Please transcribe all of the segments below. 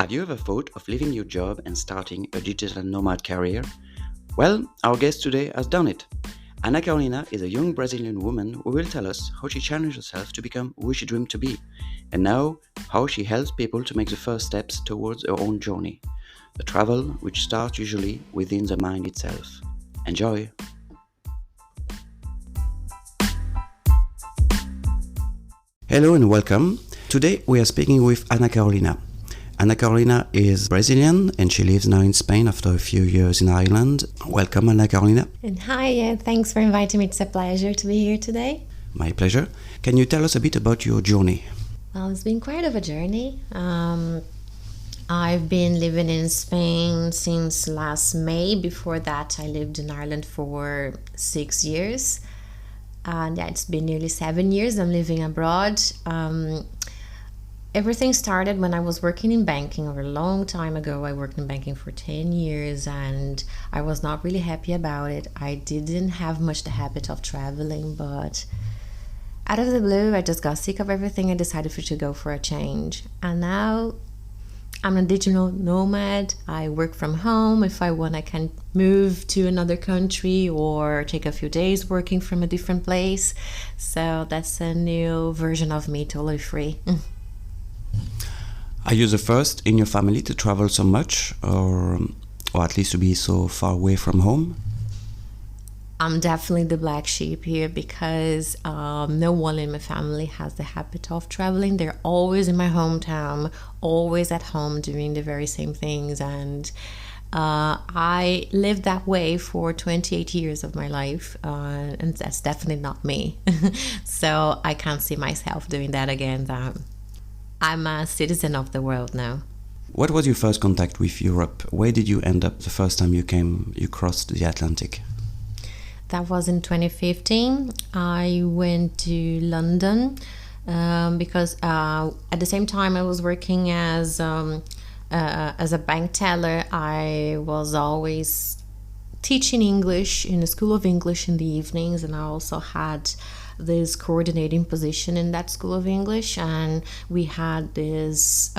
Have you ever thought of leaving your job and starting a digital nomad career? Well, our guest today has done it. Ana Carolina is a young Brazilian woman who will tell us how she challenged herself to become who she dreamed to be, and now how she helps people to make the first steps towards her own journey. A travel which starts usually within the mind itself. Enjoy! Hello and welcome. Today we are speaking with Ana Carolina. Ana Carolina is Brazilian and she lives now in Spain after a few years in Ireland. Welcome, Ana Carolina. And hi, thanks for inviting me. It's a pleasure to be here today. My pleasure. Can you tell us a bit about your journey? Well, it's been quite of a journey. I've been living in Spain since last May. Before that, I lived in Ireland for 6 years. And it's been nearly 7 years I'm living abroad. Everything started when I was working in banking a long time ago. I worked in banking for 10 years and I was not really happy about it. I didn't have much the habit of traveling, but out of the blue, I just got sick of everything. I decided to go for a change. And now I'm a digital nomad. I work from home. If I want, I can move to another country or take a few days working from a different place. So that's a new version of me, totally free. Are you the first in your family to travel so much, or at least to be so far away from home? I'm definitely the black sheep here because no one in my family has the habit of traveling. They're always in my hometown, always at home doing the very same things. And I lived that way for 28 years of my life, and that's definitely not me. So I can't see myself doing that again. I'm a citizen of the world now. What was your first contact with Europe? Where did you end up the first time you crossed the Atlantic? That was in 2015. I went to London because at the same time I was working as a bank teller. I was always teaching English in the School of English in the evenings, and I also had this coordinating position in that School of English, and we had this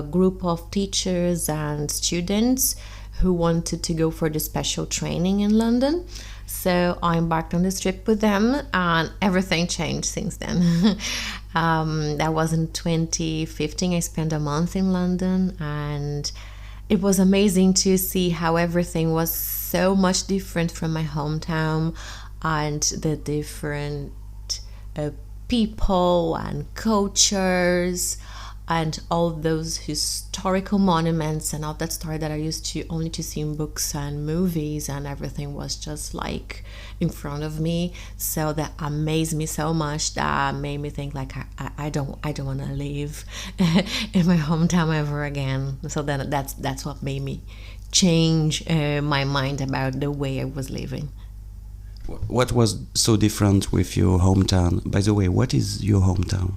group of teachers and students who wanted to go for the special training in London. So I embarked on this trip with them, and everything changed since then. That was in 2015. I spent a month in London, and it was amazing to see how everything was so much different from my hometown, and the different people and cultures and all those historical monuments and all that story that I used to only to see in books and movies, and everything was just like in front of me. So that amazed me so much that made me think like I don't want to live in my hometown ever again. So then that's what made me change my mind about the way I was living. What was so different with your hometown? By the way, what is your hometown?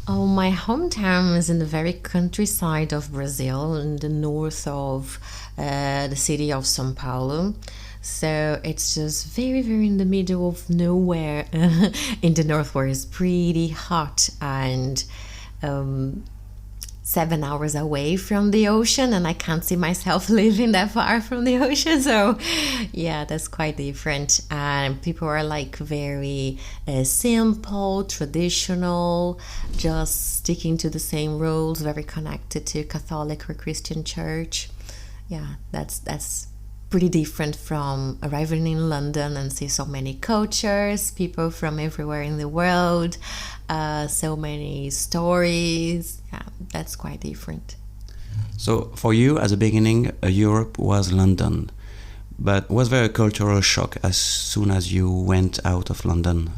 Oh, my hometown is in the very countryside of Brazil, in the north of the city of São Paulo. So it's just very, very in the middle of nowhere in the north, where it's pretty hot and 7 hours away from the ocean, and I can't see myself living that far from the ocean. So yeah, that's quite different. And people are like very simple, traditional, just sticking to the same rules, very connected to Catholic or Christian church. Yeah, that's pretty different from arriving in London and see so many cultures, people from everywhere in the world, so many stories. Yeah, that's quite different. So for you, at the beginning, Europe was London, but was there a cultural shock as soon as you went out of London?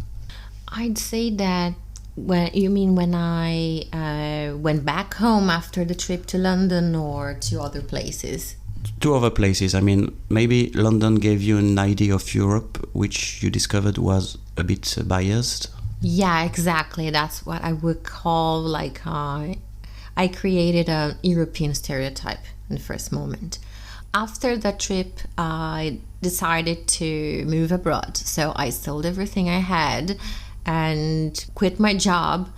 I'd say that when I went back home after the trip to London or to other places? Two other places. I mean, maybe London gave you an idea of Europe, which you discovered was a bit biased. Yeah, exactly. That's what I would call like I created an European stereotype in the first moment. After that trip, I decided to move abroad. So I sold everything I had and quit my job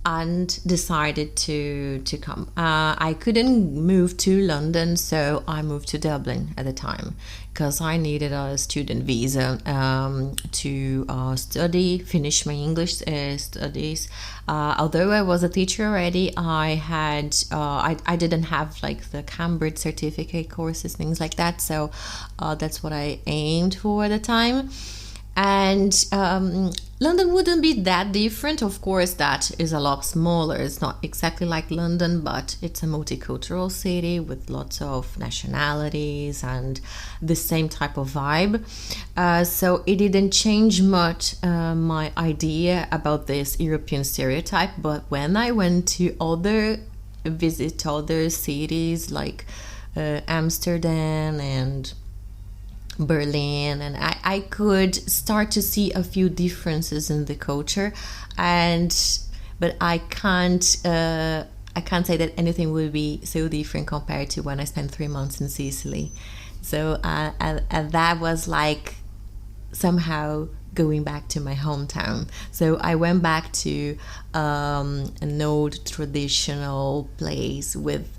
and decided to come. I couldn't move to London, so I moved to Dublin at the time because I needed a student visa to study, finish my English studies. Although I was a teacher already, I didn't have like the Cambridge certificate courses, things like that. So that's what I aimed for at the time. And London wouldn't be that different. Of course, that is a lot smaller. It's not exactly like London, but it's a multicultural city with lots of nationalities and the same type of vibe. So it didn't change much my idea about this European stereotype. But when I went to visit other cities like Amsterdam and Berlin, and I could start to see a few differences in the culture, but I can't say that anything would be so different compared to when I spent 3 months in Sicily. So and that was like somehow going back to my hometown. So I went back to an old traditional place with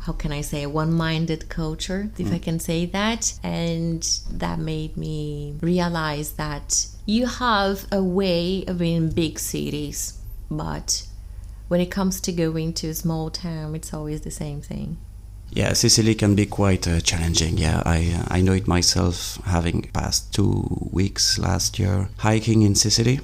how can I say, a one-minded culture, if I can say that. And that made me realize that you have a way of being in big cities, but when it comes to going to a small town, it's always the same thing. Yeah, Sicily can be quite challenging. Yeah, I know it myself, having passed 2 weeks last year hiking in Sicily.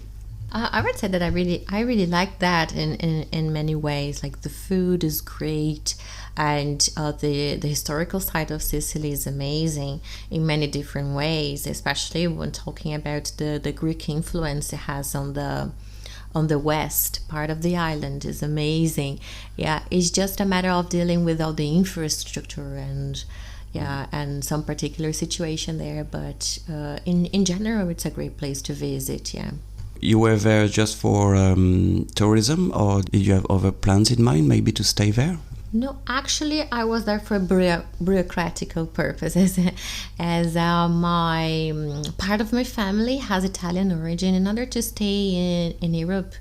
I would say that I really like that in many ways. Like the food is great, and the historical side of Sicily is amazing in many different ways, especially when talking about the Greek influence it has on the west part of the island is amazing. Yeah, it's just a matter of dealing with all the infrastructure and some particular situation there. But in general, it's a great place to visit. Yeah. You were there just for tourism, or did you have other plans in mind, maybe to stay there? No, actually, I was there for bureaucratical purposes, as my part of my family has Italian origin. In order to stay in Europe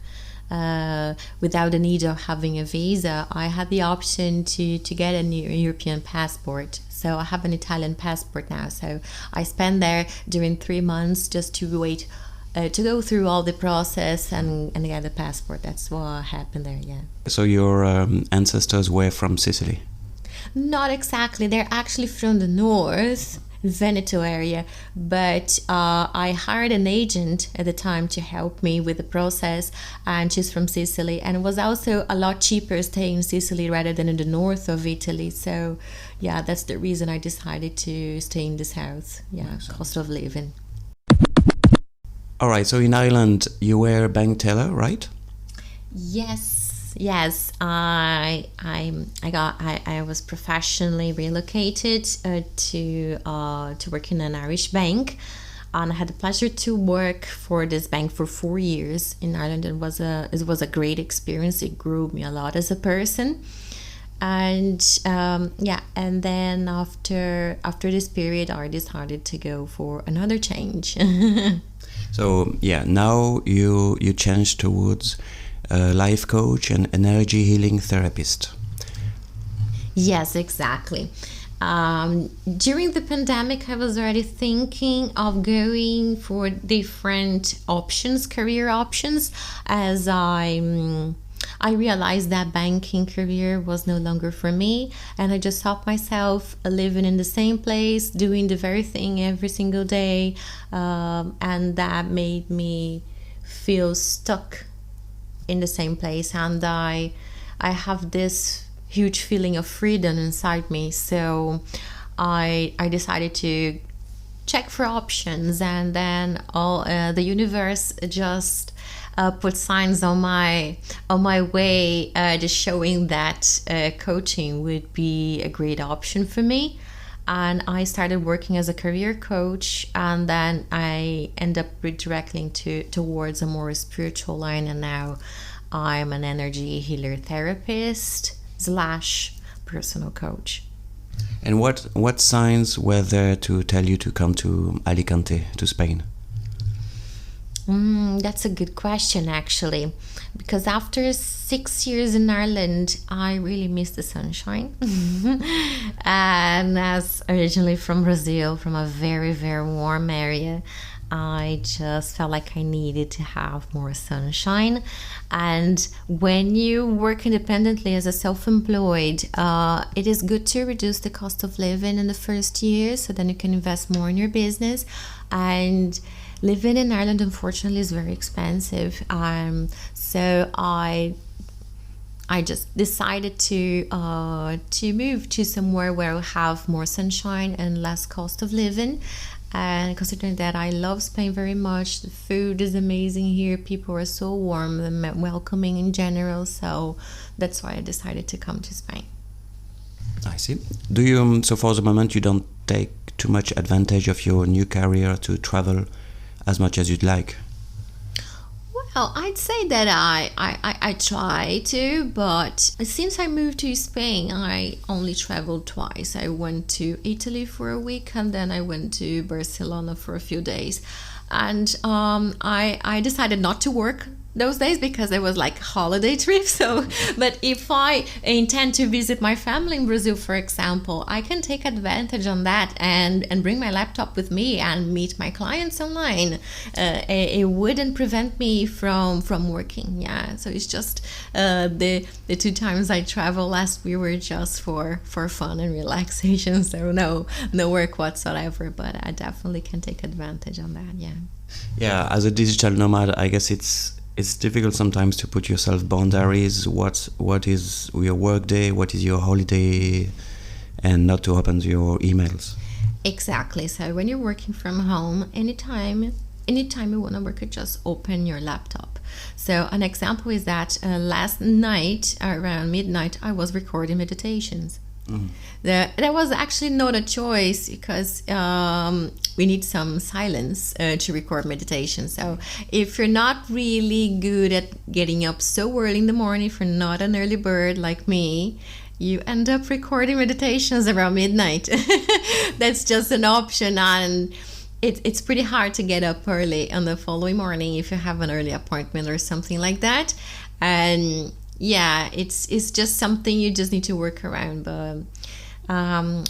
without the need of having a visa, I had the option to get a new European passport. So I have an Italian passport now. So I spent there during 3 months just to wait. To go through all the process and get the passport. That's what happened there, yeah. So your ancestors were from Sicily? Not exactly. They're actually from the north, Veneto area. But I hired an agent at the time to help me with the process, and she's from Sicily. And it was also a lot cheaper staying in Sicily rather than in the north of Italy. So, yeah, that's the reason I decided to stay in the south. Yeah, cost of living. All right, so in Ireland, you were a bank teller, right? Yes. I was professionally relocated to work in an Irish bank, and I had the pleasure to work for this bank for 4 years in Ireland. It was a great experience. It grew me a lot as a person. And and then after this period, I decided to go for another change. So yeah, now you change towards a life coach and energy healing therapist. Yes, exactly. During the pandemic, I was already thinking of going for different options, career options, as I realized that banking career was no longer for me, and I just felt myself living in the same place, doing the very thing every single day, and that made me feel stuck in the same place. And I have this huge feeling of freedom inside me, so I decided to check for options, and then the universe just put signs on my way, just showing that coaching would be a great option for me. And I started working as a career coach, and then I end up redirecting towards a more spiritual line, and now I'm an energy healer therapist / personal coach. And what signs were there to tell you to come to Alicante, to Spain? That's a good question, actually, because after 6 years in Ireland, I really miss the sunshine. And as originally from Brazil, from a very, very warm area, I just felt like I needed to have more sunshine. And when you work independently as a self employed, it is good to reduce the cost of living in the first year so then you can invest more in your business. And living in Ireland, unfortunately, is very expensive. So I just decided to move to somewhere where I have more sunshine and less cost of living. And considering that I love Spain very much, the food is amazing here. People are so warm and welcoming in general. So that's why I decided to come to Spain. I see. Do you, so for the moment, you don't take too much advantage of your new career to travel as much as you'd like? Well, I'd say that I try to, but since I moved to Spain, I only traveled twice. I went to Italy for a week and then I went to Barcelona for a few days. And I decided not to work those days because it was like a holiday trip. So, but if I intend to visit my family in Brazil, for example, I can take advantage on that and bring my laptop with me and meet my clients online. It wouldn't prevent me from working. Yeah. So it's just the 2 times I traveled last we were just for fun and relaxation. So no work whatsoever. But I definitely can take advantage on that. Yeah. Yeah, as a digital nomad, I guess it's difficult sometimes to put yourself boundaries. What is your work day? What is your holiday? And not to open your emails. Exactly. So when you're working from home, anytime you want to work, you just open your laptop. So an example is that last night around midnight, I was recording meditations. That was actually not a choice because we need some silence to record meditation. So if you're not really good at getting up so early in the morning, if you're not an early bird like me, you end up recording meditations around midnight. That's just an option, and it's pretty hard to get up early on the following morning if you have an early appointment or something like that. And yeah, it's just something you just need to work around. But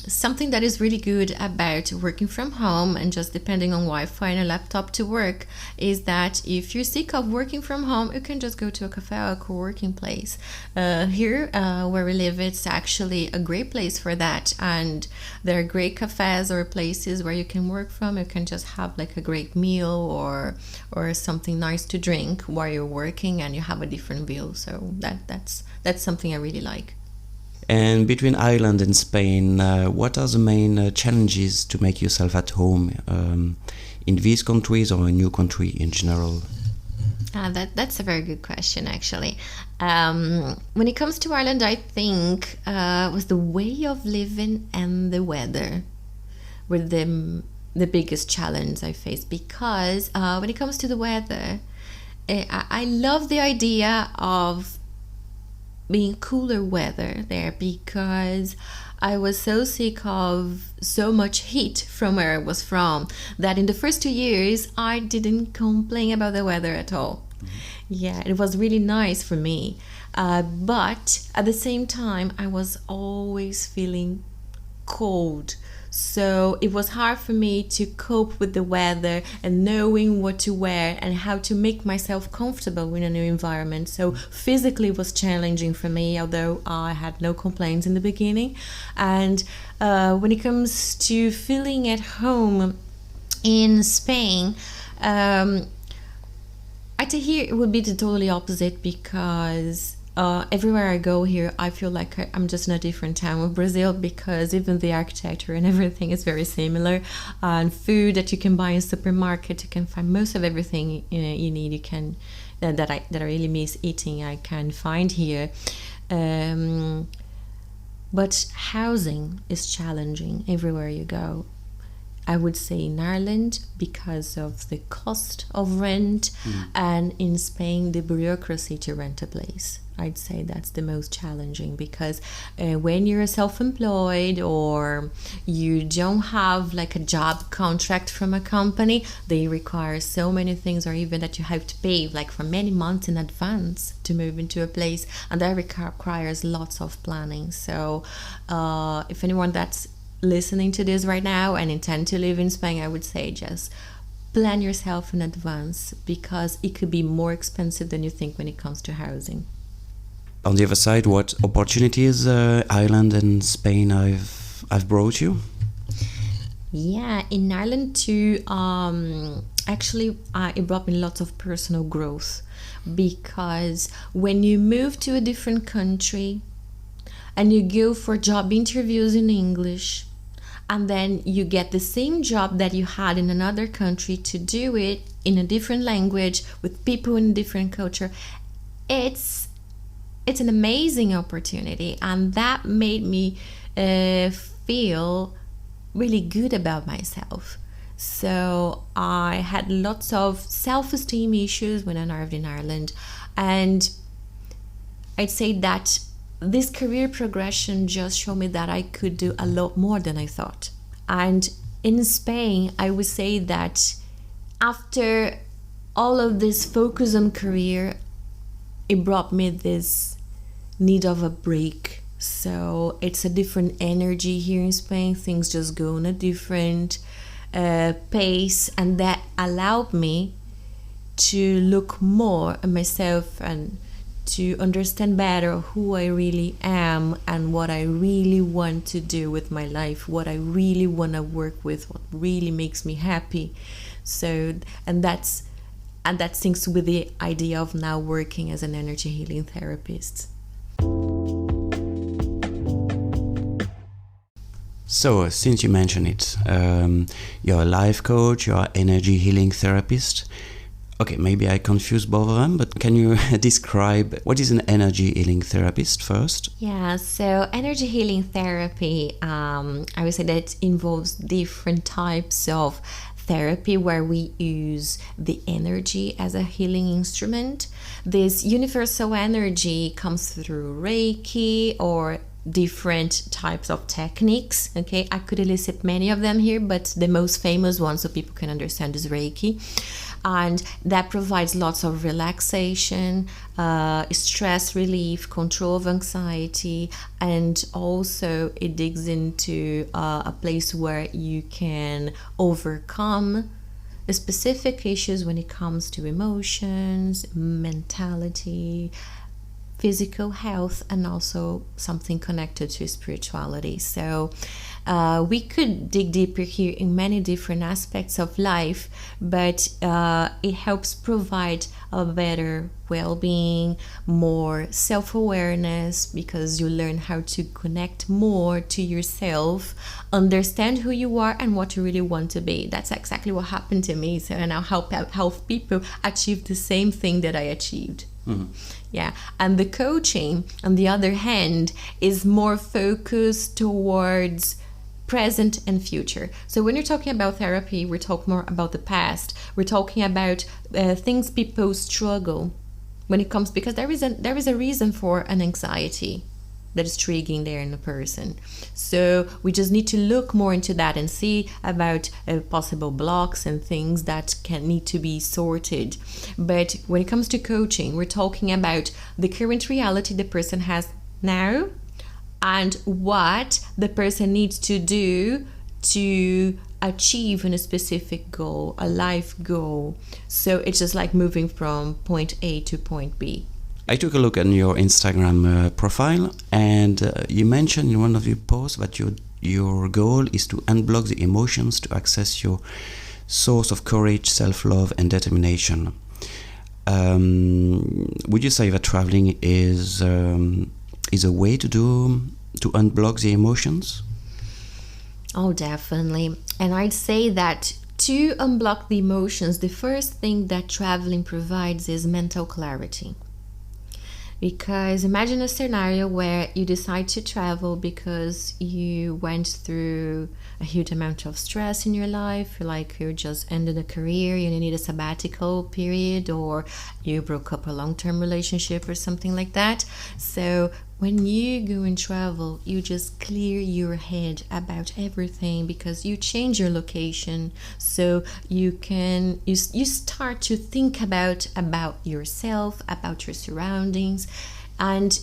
something that is really good about working from home and just depending on Wi-Fi and a laptop to work is that if you're sick of working from home, you can just go to a cafe or a co-working place. Here where we live, it's actually a great place for that, and there are great cafes or places where you can work from. You can just have like a great meal or something nice to drink while you're working, and you have a different view. So that's something I really like. And between Ireland and Spain, what are the main challenges to make yourself at home in these countries or a new country in general? That's a very good question, actually. When it comes to Ireland, I think was the way of living and the weather were the biggest challenge I faced, because when it comes to the weather, I love the idea of being cooler weather there, because I was so sick of so much heat from where I was from that in the first 2 years I didn't complain about the weather at all. Yeah, it was really nice for me, but at the same time I was always feeling cold. So it was hard for me to cope with the weather and knowing what to wear and how to make myself comfortable in a new environment. So physically it was challenging for me, although I had no complaints in the beginning. And when it comes to feeling at home in Spain, I think here it would be the totally opposite, because everywhere I go here, I feel like I'm just in a different town of Brazil, because even the architecture and everything is very similar. And food that you can buy in supermarket, you can find most of everything you need. You can that I really miss eating, I can find here. But housing is challenging everywhere you go. I would say in Ireland because of the cost of rent, and in Spain the bureaucracy to rent a place. I'd say that's the most challenging because when you're self-employed or you don't have like a job contract from a company, they require so many things, or even that you have to pay like for many months in advance to move into a place, and that requires lots of planning. So if anyone that's listening to this right now and intend to live in Spain, I would say just plan yourself in advance because it could be more expensive than you think when it comes to housing. On the other side, what opportunities Ireland and Spain I've brought you? Yeah, in Ireland too, actually it brought me lots of personal growth because when you move to a different country and you go for job interviews in English, and then you get the same job that you had in another country to do it in a different language with people in a different culture, it's an amazing opportunity, and that made me feel really good about myself. So I had lots of self-esteem issues when I arrived in Ireland, and I'd say that this career progression just showed me that I could do a lot more than I thought. And in Spain, I would say that after all of this focus on career, it brought me this need of a break. So it's a different energy here in Spain. Things just go on a different pace, and that allowed me to look more at myself and to understand better who I really am and what I really want to do with my life, what I really want to work with, what really makes me happy. So, and that syncs with the idea of now working as an energy healing therapist. So, since you mentioned it, you're a life coach, you're an energy healing therapist. Okay, maybe I confused both of them, but can you describe what is an energy healing therapist first? Yeah, so energy healing therapy, I would say that it involves different types of therapy where we use the energy as a healing instrument. This universal energy comes through Reiki or different types of techniques. Okay, I could elicit many of them here, but the most famous one so people can understand is Reiki. And that provides lots of relaxation, stress relief, control of anxiety, and also it digs into a place where you can overcome specific issues when it comes to emotions, mentality, physical health, and also something connected to spirituality. So we could dig deeper here in many different aspects of life, but it helps provide a better well-being, more self-awareness, because you learn how to connect more to yourself, understand who you are and what you really want to be. That's exactly what happened to me. So I now help people achieve the same thing that I achieved. Mm-hmm. Yeah, and the coaching, on the other hand, is more focused towards present and future. So when you're talking about therapy, we're talking more about the past. We're talking about things people struggle when it comes, because there is a reason for an anxiety that is triggering there in the person. So we just need to look more into that and see about possible blocks and things that can need to be sorted. But when it comes to coaching, we're talking about the current reality the person has now and what the person needs to do to achieve a specific goal, a life goal. So it's just like moving from point A to point B. I took a look at your Instagram profile, and you mentioned in one of your posts that your goal is to unblock the emotions to access your source of courage, self-love, and determination. Would you say that traveling is a way to unblock the emotions? Oh, definitely. And I'd say that to unblock the emotions, the first thing that traveling provides is mental clarity. Because imagine a scenario where you decide to travel because you went through a huge amount of stress in your life, like you just ended a career, you need a sabbatical period, or you broke up a long-term relationship or something like that. So when you go and travel, you just clear your head about everything because you change your location. So you start to think about yourself, about your surroundings, and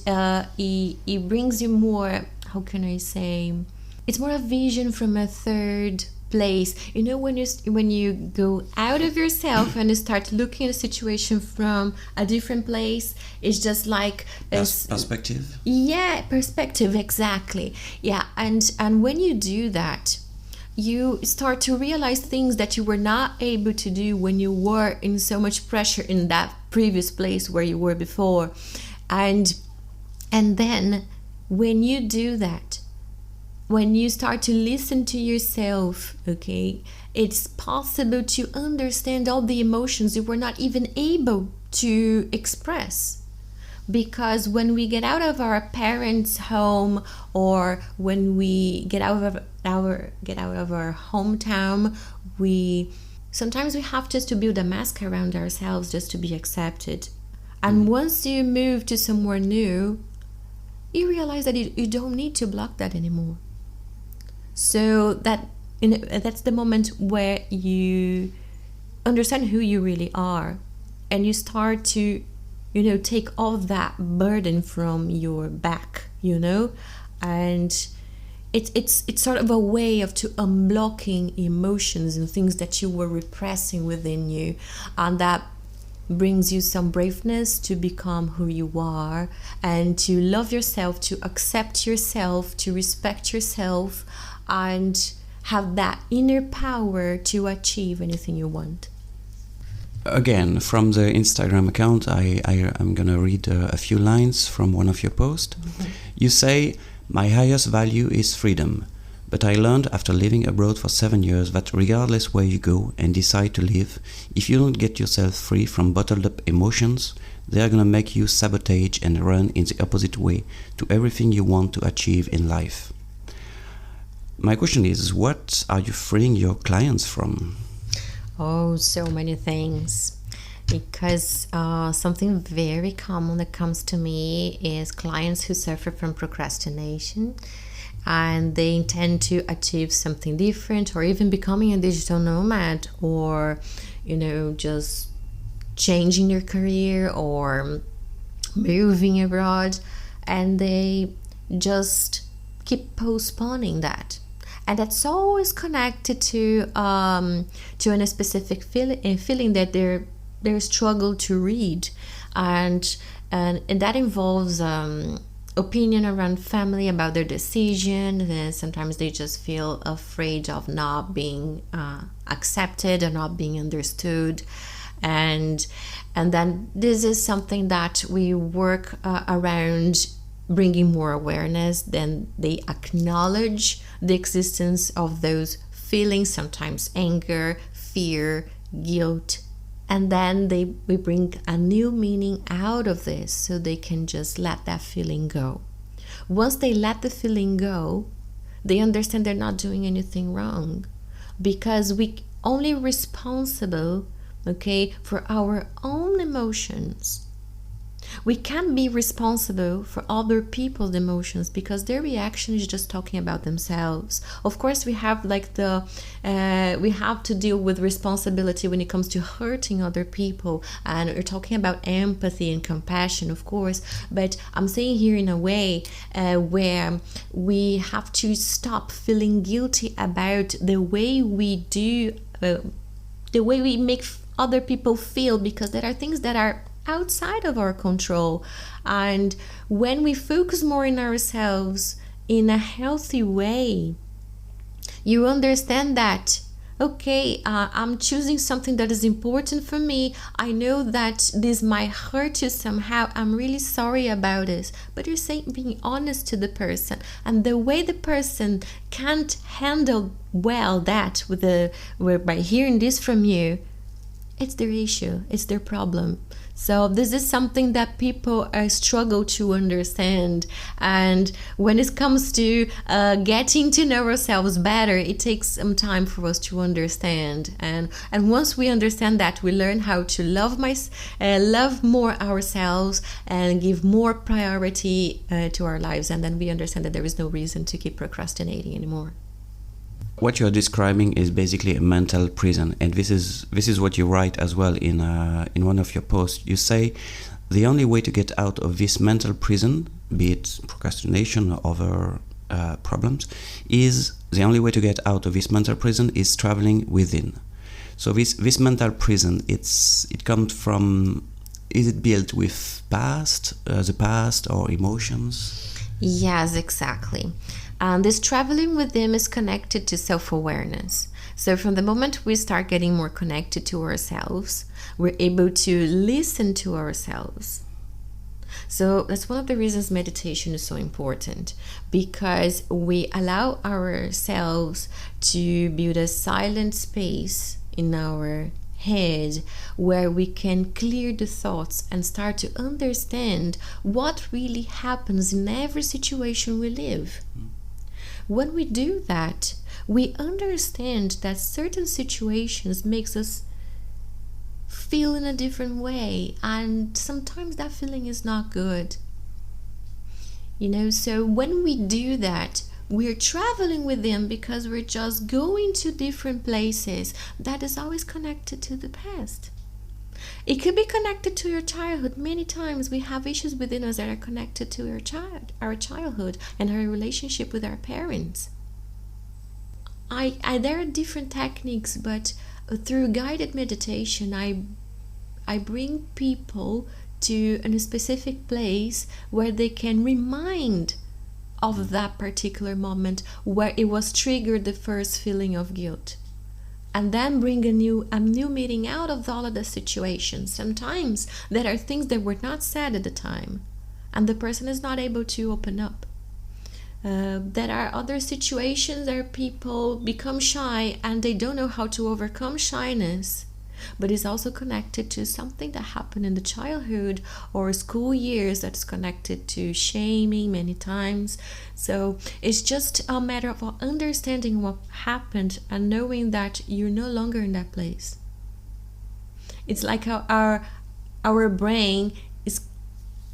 it brings you more, how can I say, it's more a vision from a third place. You know, when you go out of yourself and you start looking at a situation from a different place, it's just like Perspective. yeah, perspective, exactly. Yeah, and when you do that, you start to realize things that you were not able to do when you were in so much pressure in that previous place where you were before. And then when you do that, when you start to listen to yourself, okay, it's possible to understand all the emotions you were not even able to express. Because when we get out of our parents' home, or when we get out of our hometown, we sometimes we have just to build a mask around ourselves just to be accepted. And once you move to somewhere new, you realize that you don't need to block that anymore. So that's the moment where you understand who you really are, and you start to, take all that burden from your back, and it's sort of a way of to unblocking emotions and things that you were repressing within you, and that brings you some braveness to become who you are and to love yourself, to accept yourself, to respect yourself, and have that inner power to achieve anything you want. Again, from the Instagram account, I'm gonna read a few lines from one of your posts. You say, "My highest value is freedom, but I learned after living abroad for 7 years that regardless where you go and decide to live, if you don't get yourself free from bottled up emotions, they're gonna make you sabotage and run in the opposite way to everything you want to achieve in life." My question is, what are you freeing your clients from? Oh, so many things. Because something very common that comes to me is clients who suffer from procrastination, and they intend to achieve something different, or even becoming a digital nomad, or just changing their career or moving abroad, and they just keep postponing that. And that's always connected to a specific feeling that they're struggle to read, and that involves opinion around family about their decision. And sometimes they just feel afraid of not being accepted or not being understood, and then this is something that we work around, bringing more awareness. Then they acknowledge the existence of those feelings, sometimes anger, fear, guilt, and then we bring a new meaning out of this, so they can just let that feeling go. Once they let the feeling go, they understand they're not doing anything wrong, because we only responsible, okay, for our own emotions. We can't be responsible for other people's emotions, because their reaction is just talking about themselves. Of course, we have we have to deal with responsibility when it comes to hurting other people, and we're talking about empathy and compassion, of course. But I'm saying here in a way where we have to stop feeling guilty about the way we do, the way we make other people feel, because there are things that are outside of our control. And when we focus more in ourselves in a healthy way, you understand that, okay, I'm choosing something that is important for me. I know that this might hurt you somehow. I'm really sorry about this. But you're saying, being honest to the person, and the way the person can't handle well that by hearing this from you, it's their issue, it's their problem. So this is something that people struggle to understand. And when it comes to getting to know ourselves better, it takes some time for us to understand. And once we understand that, we learn how to love more ourselves and give more priority to our lives. And then we understand that there is no reason to keep procrastinating anymore. What you're describing is basically a mental prison, and this is what you write as well in one of your posts. You say the only way to get out of this mental prison, be it procrastination or other problems, is the only way to get out of this mental prison is traveling within. So this mental prison, it comes from, is it built with the past or emotions? Yes, exactly. This traveling with them is connected to self-awareness. So from the moment we start getting more connected to ourselves, we're able to listen to ourselves. So that's one of the reasons meditation is so important, because we allow ourselves to build a silent space in our head where we can clear the thoughts and start to understand what really happens in every situation we live. When we do that, we understand that certain situations makes us feel in a different way, and sometimes that feeling is not good. So when we do that, we're traveling with them because we're just going to different places that is always connected to the past. It could be connected to your childhood. Many times we have issues within us that are connected to our childhood and our relationship with our parents. There are different techniques, but through guided meditation, I bring people to a specific place where they can remind of that particular moment where it was triggered the first feeling of guilt. And then bring a new meaning out of all of the situations. Sometimes there are things that were not said at the time, and the person is not able to open up. There are other situations where people become shy and they don't know how to overcome shyness, but it's also connected to something that happened in the childhood or school years that's connected to shaming many times. So it's just a matter of understanding what happened and knowing that you're no longer in that place. It's like our brain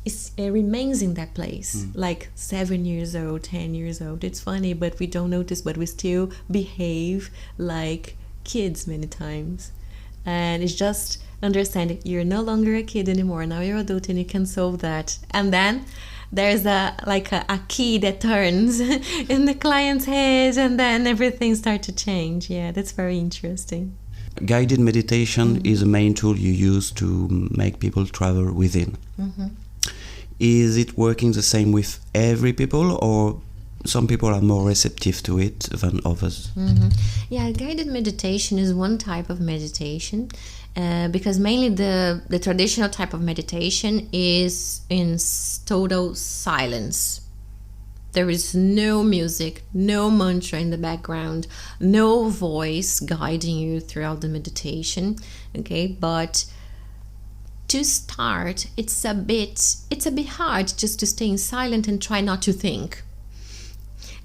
it remains in that place, like 7 years old, 10 years old. It's funny, but we don't notice, but we still behave like kids many times. And it's just understanding you're no longer a kid anymore. Now you're adult and you can solve that. And then there's a key that turns in the client's head, and then everything starts to change. Yeah, that's very interesting. Guided meditation is a main tool you use to make people travel within. Is it working the same with every people, or some people are more receptive to it than others? Yeah, guided meditation is one type of meditation, because mainly the traditional type of meditation is in total silence. There is no music, no mantra in the background, no voice guiding you throughout the meditation. Okay, but to start, it's a bit hard just to stay in silent and try not to think.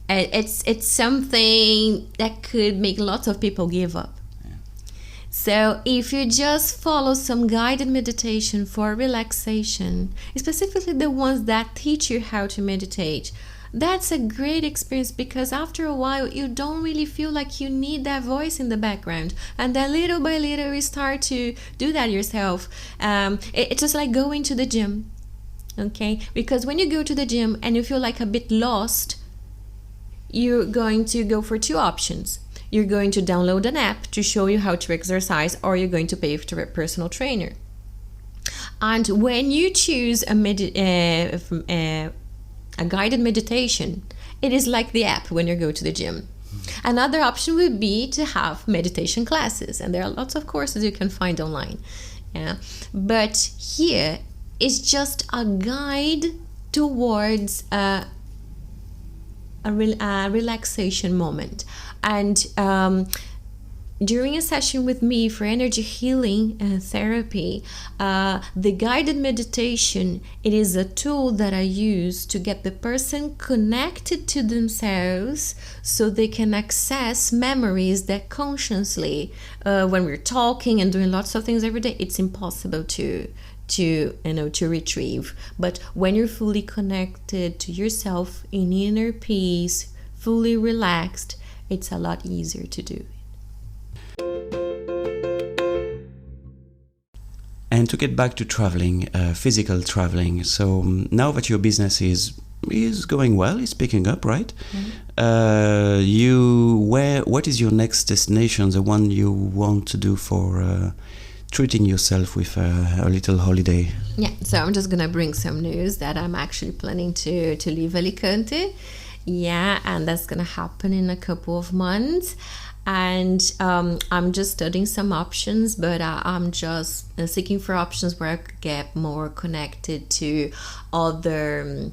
It's something that could make lots of people give up. So if you just follow some guided meditation for relaxation, specifically the ones that teach you how to meditate, that's a great experience, because after a while you don't really feel like you need that voice in the background, and then little by little you start to do that yourself. It's just like going to the gym, okay? Because when you go to the gym and you feel like a bit lost, you're going to go for two options. You're going to download an app to show you how to exercise, or you're going to pay for a personal trainer. And when you choose a guided meditation, it is like the app when you go to the gym. Another option would be to have meditation classes, and there are lots of courses you can find online. Yeah, but here is just a guide towards a relaxation moment. And during a session with me for energy healing and therapy, the guided meditation, it is a tool that I use to get the person connected to themselves so they can access memories that consciously, when we're talking and doing lots of things every day, it's impossible to retrieve. But when you're fully connected to yourself in inner peace, fully relaxed, it's a lot easier to do. And to get back to traveling, physical traveling. So now that your business is going well, is picking up, right? Mm-hmm. What is your next destination? The one you want to do for treating yourself with a little holiday? Yeah. So I'm just gonna bring some news that I'm actually planning to leave Alicante. Yeah, and that's gonna happen in a couple of months. And I'm just studying some options, but I'm just seeking for options where I could get more connected to other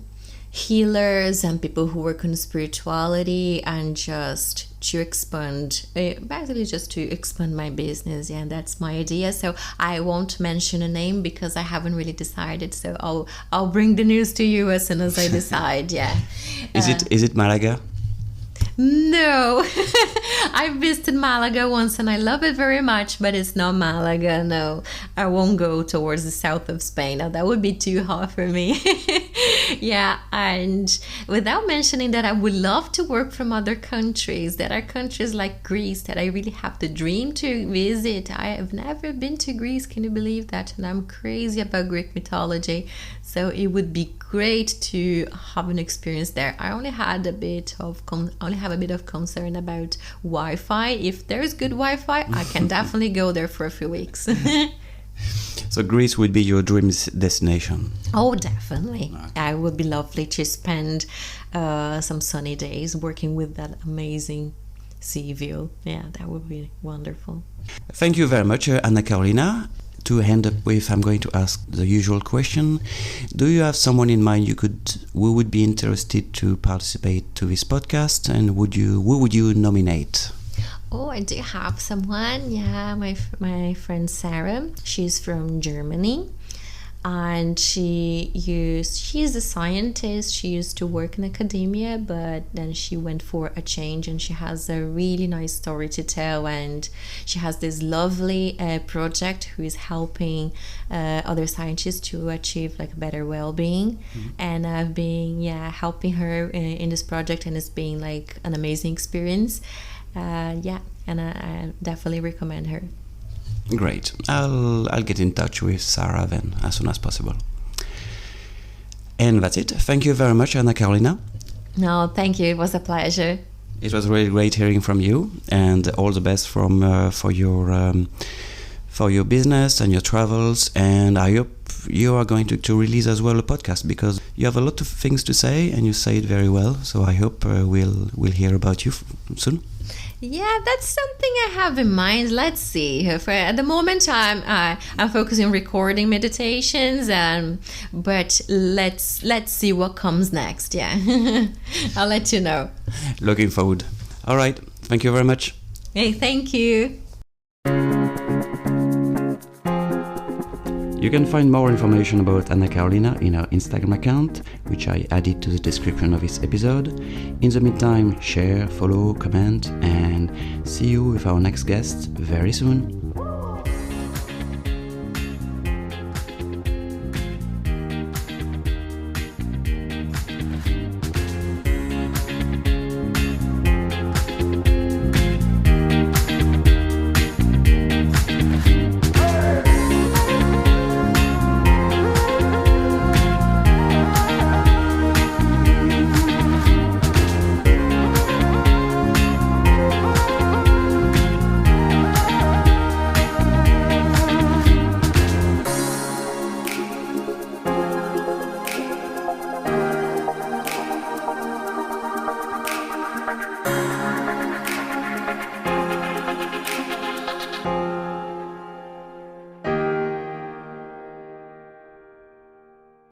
healers and people who work on spirituality, and just to expand, basically just to expand my business. Yeah, and that's my idea. So I won't mention a name because I haven't really decided. So I'll bring the news to you as soon as I decide. Yeah. Is it Malaga? No. I visited Malaga once and I love it very much, but it's not Malaga. No, I won't go towards the south of Spain. Now, that would be too hot for me. Yeah, and without mentioning that, I would love to work from other countries. There are countries like Greece that I really have the dream to visit. I have never been to Greece, can you believe that? And I'm crazy about Greek mythology. So it would be great to have an experience there. I only have a bit of concern about Wi-Fi. If there's good Wi-Fi, I can definitely go there for a few weeks. So Greece would be your dream destination? Oh, definitely. Okay. It would be lovely to spend some sunny days working with that amazing sea view. Yeah, that would be wonderful. Thank you very much, Anna Carolina. To end up with, I'm going to ask the usual question. Do you have someone in mind who would be interested to participate to this podcast, and who would you nominate? Oh, I do have someone. Yeah, my friend Sarah. She's from Germany, and she's a scientist. She used to work in academia, but then she went for a change, and she has a really nice story to tell, and she has this lovely project who is helping other scientists to achieve like better well-being. Mm-hmm. And I've been helping her in this project, and it's been like an amazing experience. And I definitely recommend her. Great. I'll get in touch with Sarah then as soon as possible. And that's it. Thank you very much, Anna Carolina. No, thank you. It was a pleasure. It was really great hearing from you, and all the best for your business and your travels. And I hope you are going to release as well a podcast, because you have a lot of things to say and you say it very well. So I hope we'll hear about you soon. Yeah, that's something I have in mind. Let's see. At the moment, I'm focusing on recording meditations, but let's see what comes next. Yeah, I'll let you know. Looking forward. All right. Thank you very much. Hey, thank you. You can find more information about Anna Carolina in her Instagram account, which I added to the description of this episode. In the meantime, share, follow, comment, and see you with our next guest very soon.